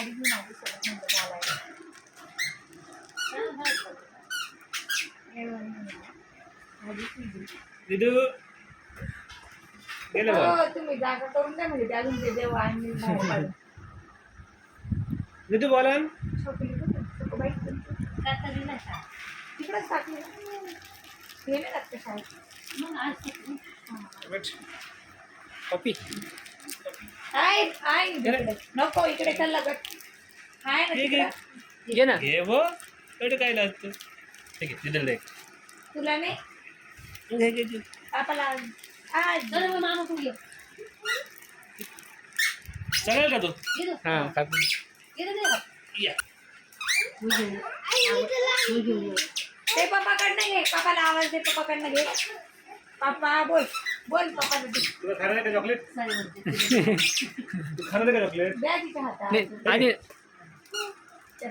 गाडी घेऊन आली सोबत म्हणलं चालायला. दिदू गेलं बघ. हो, तुम्ही जागा करून द्या म्हणजे ते अजून ते देव आणि बाहेर काढून. दिदू बोला ना. छोकली कुठे? छोकं बाईक तुमची? तिकडंच टाकली ना. हे नाही लागतं शाळेत. पप्पी आहे इकडे. नको इकडे चल लगट. आहे ना ठीक आहे. तिकडं. घे ना घे वो कडे काय लागतं. ठीक आहे दिदूला दे. तुला नाही घे घे घे. आपला आज सगळं का तू हां काकू या ते पप्पाकडनं घे. पप्पाला आवाज दे. पप्पाकडनं घे. पप्पा बोल बोल पप्पाला दे. तुला खाणार आहे का चॉकलेट तू खाणार आहे का चॉकलेट द्या तिच्या हातात. आणि चल.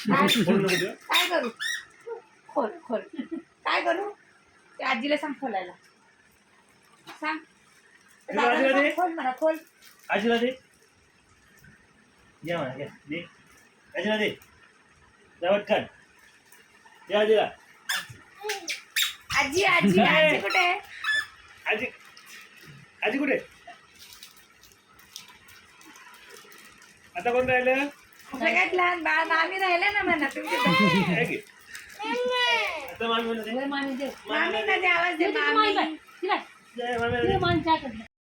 बोलू नको तुला. काय करू? खोल खोल. काय करू? ते आजीला सांग खोलायला. सांग. हे आजीला दे. खोल म्हणा खोल. आजीला दे या म्हणा घ्या दे आजीला दे जावट खान दे आजीला आजी आजी आजी कुठे आहे? आजी आजी कुठे आता कोण राहिलं सगळ्यात लहान बाळ मामी राहिले ना म्हणा तुमची बहीण. आहे की? आता मामी म्हणते मामी ना दे आवाज दे मामी. जय मामी